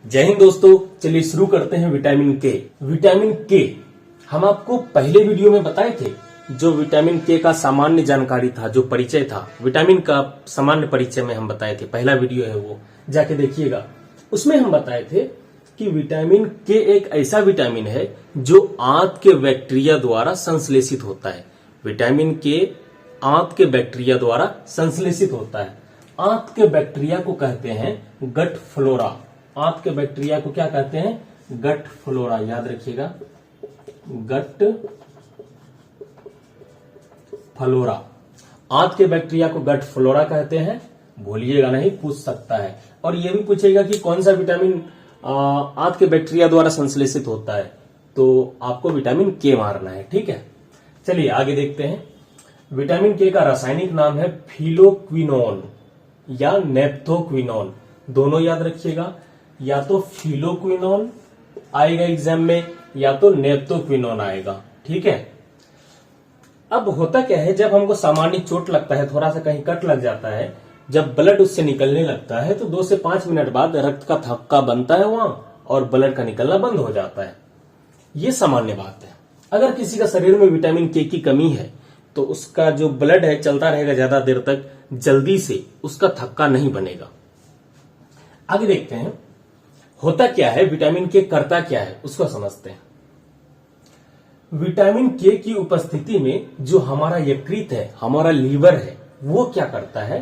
जय हिंद दोस्तों, चलिए शुरू करते हैं विटामिन के। विटामिन के हम आपको पहले वीडियो में बताए थे। जो विटामिन के का सामान्य जानकारी था, जो परिचय था, विटामिन का सामान्य परिचय में हम बताए थे। पहला वीडियो है वो, जाके देखिएगा। उसमें हम बताए थे कि विटामिन के एक ऐसा विटामिन है जो आंत के बैक्टीरिया द्वारा संश्लेषित होता है। विटामिन के आंत के बैक्टीरिया द्वारा संश्लेषित होता है। आंत के बैक्टीरिया को कहते हैं गट फ्लोरा। आंत के बैक्टीरिया को क्या कहते हैं? Gut flora. याद रखिएगा, गट फ्लोरा। आंत के बैक्टीरिया को गट फ्लोरा कहते हैं। भूलिएगा नहीं, पूछ सकता है। और यह भी पूछेगा कि कौन सा विटामिन आंत के बैक्टीरिया द्वारा संश्लेषित होता है, तो आपको विटामिन के मारना है। ठीक है, चलिए आगे देखते हैं। विटामिन के का रासायनिक नाम है फिलोक्विनोन या नेप्थोक्विनोन। दोनों याद रखिएगा, या तो फिलोक्विनोन आएगा एग्जाम में या तो नेप्थोक्विनोन आएगा। ठीक है। अब होता क्या है, जब हमको सामान्य चोट लगता है, थोड़ा सा कहीं कट लग जाता है, जब ब्लड उससे निकलने लगता है तो 2 से 5 मिनट बाद रक्त का थक्का बनता है वहां और ब्लड का निकलना बंद हो जाता है। ये सामान्य बात है। अगर किसी का शरीर में विटामिन के की कमी है तो उसका जो ब्लड है चलता रहेगा ज्यादा देर तक, जल्दी से उसका थक्का नहीं बनेगा। आगे देखते हैं होता क्या है, विटामिन के करता क्या है, उसको समझते हैं। विटामिन के की उपस्थिति में जो हमारा यकृत है, हमारा लीवर है, वो क्या करता है?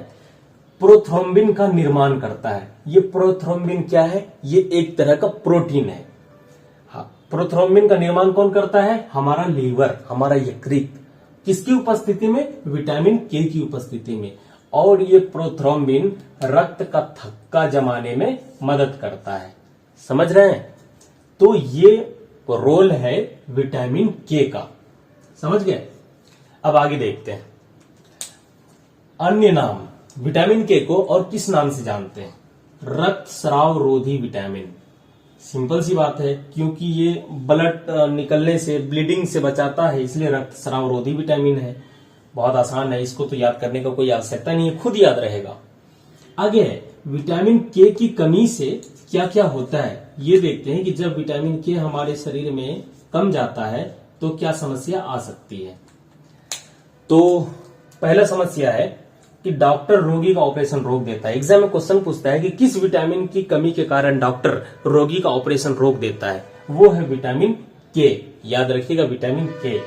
प्रोथ्रोम्बिन का निर्माण करता है। ये प्रोथ्रोम्बिन क्या है? ये एक तरह का प्रोटीन है। हाँ, प्रोथ्रोम्बिन का निर्माण कौन करता है? हमारा लीवर, हमारा यकृत। किसकी उपस्थिति में? विटामिन के की उपस्थिति में। और ये प्रोथ्रोम्बिन रक्त का थक्का जमाने में मदद करता है। समझ रहे हैं? तो ये रोल है विटामिन के का। समझ गए? अब आगे देखते हैं। अन्य नाम विटामिन के को और किस नाम से जानते हैं? रक्त स्राव रोधी विटामिन। सिंपल सी बात है, क्योंकि ये ब्लड निकलने से, ब्लीडिंग से बचाता है, इसलिए रक्त स्राव रोधी विटामिन है। बहुत आसान है, इसको तो याद करने का कोई आवश्यकता नहीं है, खुद याद रहेगा। आगे है, विटामिन के की कमी से क्या क्या होता है, ये देखते हैं कि जब विटामिन के हमारे शरीर में कम जाता है तो क्या समस्या आ सकती है। तो पहला समस्या है कि डॉक्टर रोगी का ऑपरेशन रोक देता है। एग्जाम में क्वेश्चन पूछता है कि किस विटामिन की कमी के कारण डॉक्टर रोगी का ऑपरेशन रोक देता है। वो है विटामिन के। याद रखिएगा, विटामिन के।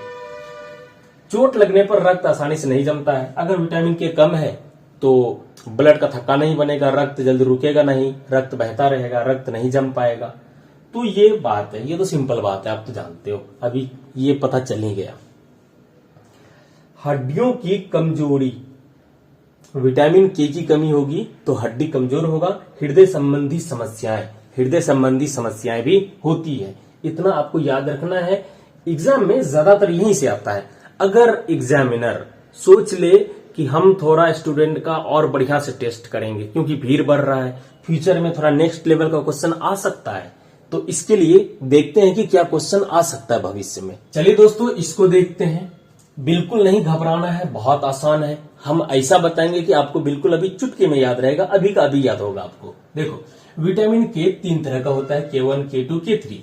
चोट लगने पर रक्त आसानी से नहीं जमता है। अगर विटामिन के कम है तो ब्लड का थक्का नहीं बनेगा, रक्त जल्दी रुकेगा नहीं, रक्त बहता रहेगा, रक्त नहीं जम पाएगा। तो ये बात है, ये तो सिंपल बात है, आप तो जानते हो, अभी ये पता चल ही गया। हड्डियों की कमजोरी, विटामिन के की कमी होगी तो हड्डी कमजोर होगा। हृदय संबंधी समस्याएं भी होती है। इतना आपको याद रखना है। एग्जाम में ज्यादातर यहीं से आता है। अगर एग्जामिनर सोच ले कि हम थोड़ा स्टूडेंट का और बढ़िया से टेस्ट करेंगे, क्योंकि भीड़ बढ़ रहा है, फ्यूचर में थोड़ा नेक्स्ट लेवल का क्वेश्चन आ सकता है, तो इसके लिए देखते हैं कि क्या क्वेश्चन आ सकता है भविष्य में। चलिए दोस्तों, इसको देखते हैं। बिल्कुल नहीं घबराना है, बहुत आसान है। हम ऐसा बताएंगे कि आपको बिल्कुल अभी चुटकी में याद रहेगा, अभी का अभी याद होगा आपको। देखो, विटामिन के 3 तरह का होता है, K1, K2, K3।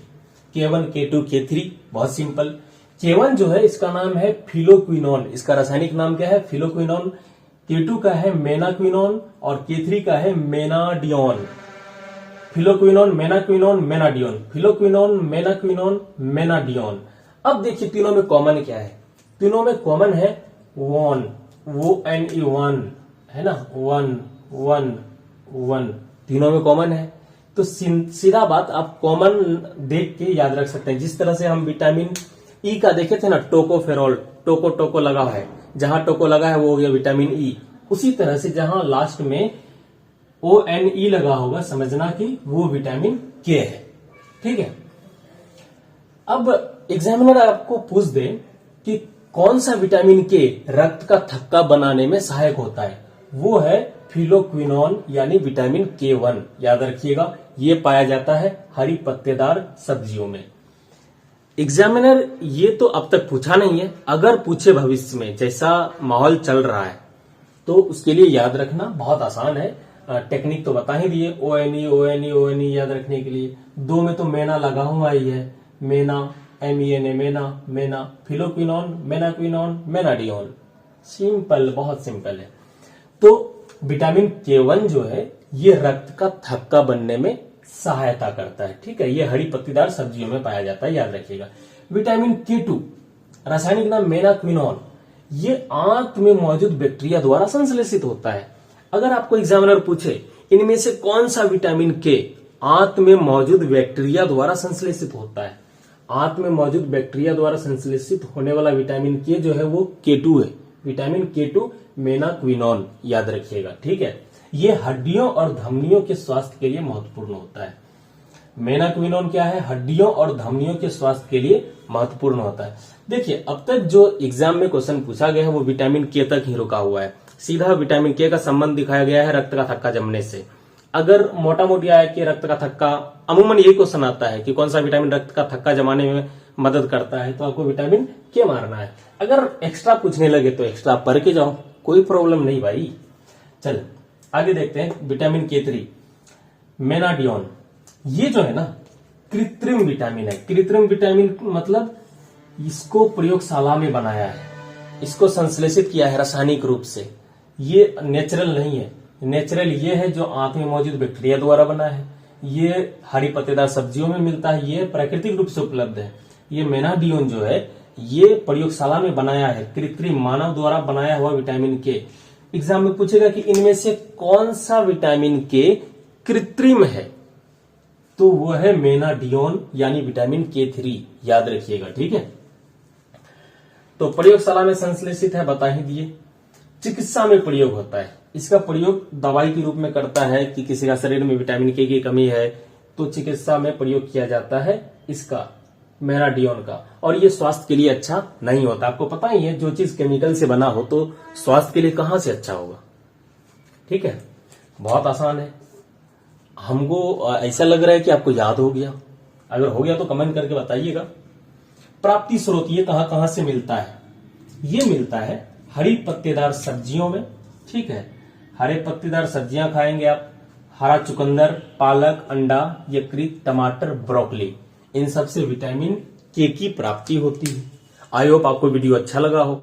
K1, K2, K3 बहुत सिंपल। K1 जो है, इसका नाम है फिलोक्विनोन। इसका रासायनिक नाम क्या है? फिलोक्विनोन। K2 का है मेनाक्विनोन और K3 का है menadione. Phylloquinone, menaquinone, menadione, phylloquinone, menaquinone, menadione. अब देखिए तीनों में कॉमन क्या है? तीनों में कॉमन है वन, ONE है ना, 1 1 1, तीनों में कॉमन है। तो सीधा बात, आप कॉमन देख के याद रख सकते हैं। जिस तरह से हम विटामिन ई का देखे थे ना, टोकोफेरोल, टोको लगा है, जहां टोको लगा है वो हो गया विटामिन ई। उसी तरह से जहां लास्ट में ONE लगा होगा, समझना कि वो विटामिन के है। ठीक है। अब एग्जामिनर आपको पूछ दे कि कौन सा विटामिन के रक्त का थक्का बनाने में सहायक होता है, वो है फिलोक्विनोन यानी विटामिन K1। याद रखिएगा, ये पाया जाता है हरी पत्तेदार सब्जियों में। एग्जामिनर ये तो अब तक पूछा नहीं है, अगर पूछे भविष्य में, जैसा माहौल चल रहा है, तो उसके लिए याद रखना बहुत आसान है। टेक्निक तो बता ही दिए, ONE याद रखने के लिए। 2 में तो मेना लगा हुआ ही है, मेना, MENA मेना, फिलोक्विनोन, मेनाक्विनोन, मेनाडियोन। सिंपल, बहुत सिंपल है। तो विटामिन K1 जो है ये रक्त का थक्का बनने में सहायता करता है, ठीक है। ये हरी पत्तीदार सब्जियों में पाया जाता है, याद रखिएगा। विटामिन K2 रासायनिक नाम मेनाक्विनोन, ये आंत में मौजूद बैक्टीरिया द्वारा संश्लेषित होता है। अगर आपको एग्जामिनर पूछे इनमें से कौन सा विटामिन K आंत में मौजूद बैक्टीरिया द्वारा संश्लेषित होता है, आंत में मौजूद बैक्टीरिया द्वारा संश्लेषित होने वाला विटामिन K जो है वो K2 है। विटामिन K2 मेनाक्विनोन, याद रखिएगा, ठीक है। ये हड्डियों और धमनियों के स्वास्थ्य के लिए महत्वपूर्ण होता है। मेनाक्विनोन क्या है, हड्डियों और धमनियों के स्वास्थ्य के लिए महत्वपूर्ण होता है। देखिए अब तक जो एग्जाम में क्वेश्चन पूछा गया है वो विटामिन K तक ही रुका हुआ है। सीधा विटामिन K का संबंध दिखाया गया है रक्त का थक्का जमने से। अगर मोटा मोटी आया कि रक्त का थक्का, अमूमन यही क्वेश्चन आता है कि कौन सा विटामिन रक्त का थक्का जमाने में मदद करता है, तो आपको विटामिन K मारना है। अगर एक्स्ट्रा पूछने लगे तो एक्स्ट्रा पढ़ के जाओ, कोई प्रॉब्लम नहीं भाई। चल आगे देखते हैं विटामिन K3 मेनाडियोन। ये जो है ना कृत्रिम विटामिन है। कृत्रिम विटामिन मतलब इसको प्रयोगशाला में बनाया है, इसको संश्लेषित किया है रासायनिक रूप से। ये नेचुरल नहीं है। नेचुरल ये है जो आंत में मौजूद बैक्टीरिया द्वारा बना है। ये हरी पत्तेदार सब्जियों में मिलता है, ये प्राकृतिक रूप से उपलब्ध है। ये मेनाडियोन जो है ये प्रयोगशाला में बनाया है, कृत्रिम मानव द्वारा बनाया हुआ विटामिन K। एग्जाम में पूछेगा कि इनमें से कौन सा विटामिन K कृत्रिम है, तो वो है मेनाडियोन यानी विटामिन K3, याद रखिएगा, ठीक है। तो प्रयोगशाला में संश्लेषित है, बता ही दिए। चिकित्सा में प्रयोग होता है, इसका प्रयोग दवाई के रूप में करता है कि किसी का शरीर में विटामिन K की कमी है तो चिकित्सा में प्रयोग किया जाता है इसका, मेनाडियोन का। और ये स्वास्थ्य के लिए अच्छा नहीं होता, आपको पता ही है। जो चीज केमिकल से बना हो तो स्वास्थ्य के लिए कहां से अच्छा होगा, ठीक है। बहुत आसान है। हमको ऐसा लग रहा है कि आपको याद हो गया। अगर हो गया तो कमेंट करके बताइएगा। प्राप्ति स्रोत ये कहां कहां से मिलता है, ये मिलता है हरी पत्तेदार सब्जियों में, ठीक है। हरे पत्तेदार सब्जियां खाएंगे आप, हरा चुकंदर, पालक, अंडा, यकृत, टमाटर, ब्रोकली, इन सब से विटामिन K की प्राप्ति होती है। आई होप आपको वीडियो अच्छा लगा हो।